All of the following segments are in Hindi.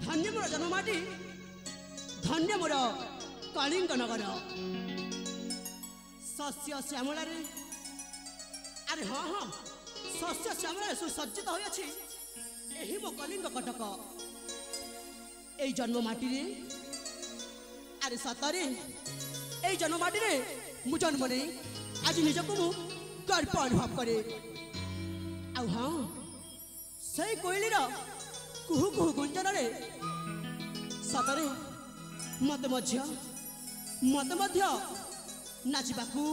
धन्य मोर जन्ममाटी धन्य मोर कलिंग नगर शस्य श्यामल अरे हाँ हाँ शस्य श्यामल सुसज्जित हो मो कलिंग कटक ए जन्ममाटी अरे सतरे ए जन्ममाटी मु जन्म नहीं आज निजक मु गर्व अनुभव करे आ हाँ से कोइली कुहू कुहू गुंजन सतरे मत नाचवाकू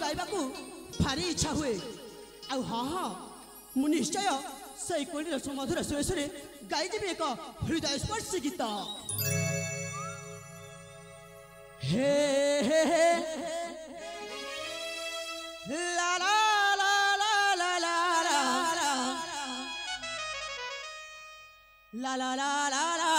गाइबाकू भारी इच्छा हुए आ हाँ हाँ मु निश्चय से कोइली सुमधुर सुरेश गाइदेवी एक हृदय स्पर्शी गीत हे हे हे ला ला ला ला ला ला ला ला ला ला ला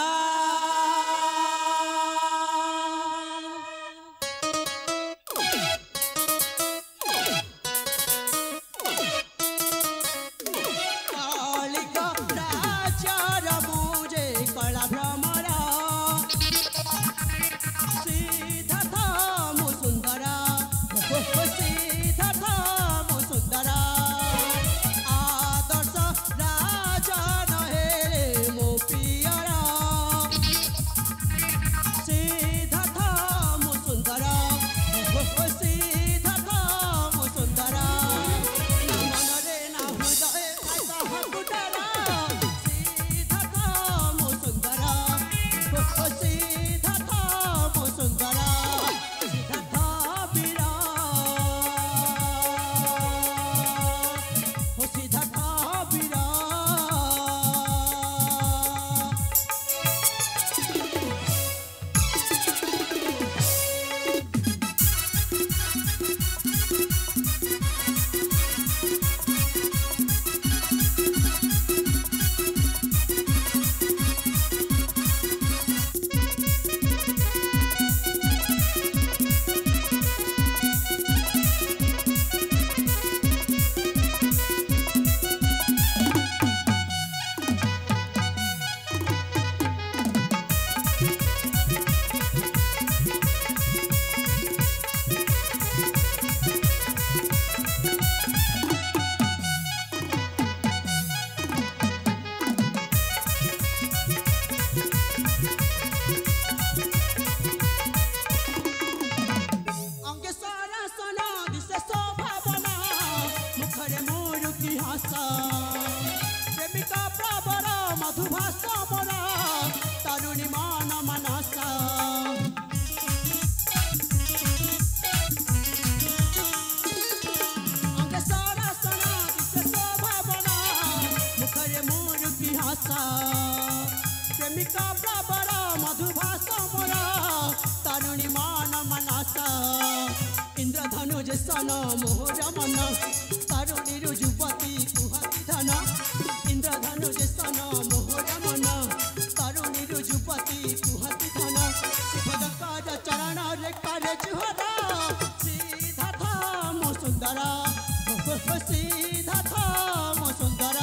प्रेमिका प्रबर मधुभाषा मोरा तरुणी मान मनसा इंद्रधनुज सन मोहर मन तरुणी रुजुपति कुहति धन इंद्रधनुज सन मोहर मन तरुणी रुजुपति कुहति धन शिवकर चरण रे करे जुहरा सीधा था मो सुंदर सीधा था मो सुंदर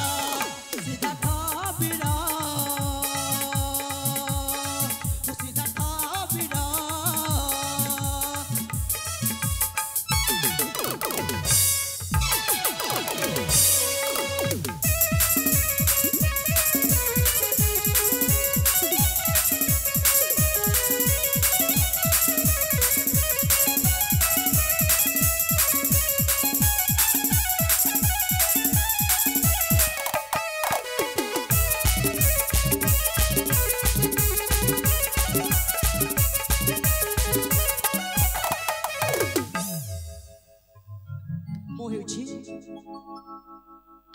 सीधा था बिरा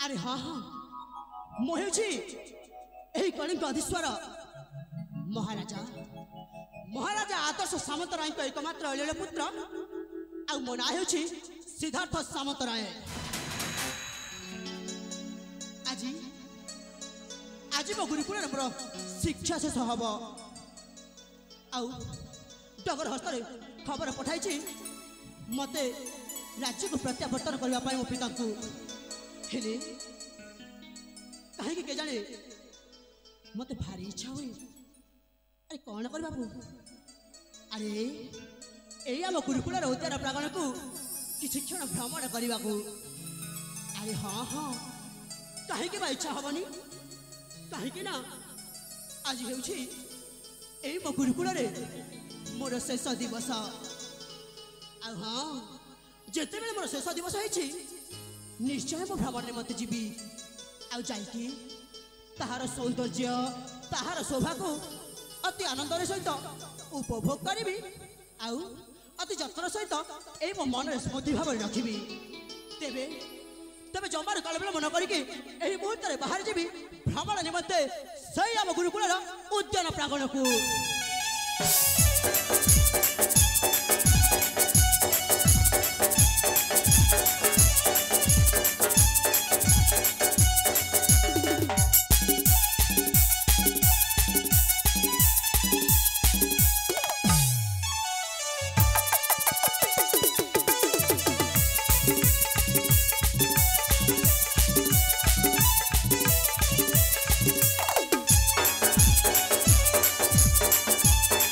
अरे हाँ हाँ मुझे कलिंग अधीश्वर महाराजा महाराजा आदर्श सामंतराय एकमात्र अलील पुत्र आ मो ना सिद्धार्थ सामंतराय आज आज मो गुरुकुल मोर शिक्षा शेष हम डगर हस्त खबर पठाई मते राज्य को प्रत्यावर्तन करने मो पिता को हेले कहीं के जाने मत भारी इच्छा हुए अरे कौन कर बाबू अरे यही आम गुरुकुल उद्यान प्रांगण को किसी क्षण भ्रमण करने को अरे हाँ हाँ कहीं इच्छा हेनी कहीं आज हूँ मो गुरुकुल मोर शेष दिवस आ हाँ जिते बेले मोर शेष दिवस होती निश्चय मो भ्रमण मत जीवी आ ताहार सौंदर्य ताहार शोभा को अति आनंदर सहित उपभोग करी आउ अति जत्न सहित यही मो मन स्मृति भाव रखी तेबे तेबे जमार काल बेला मन करके मुहूर्त बाहर जी भ्रमण निमंते सही आम गुरुकुल उद्यान प्रांगण को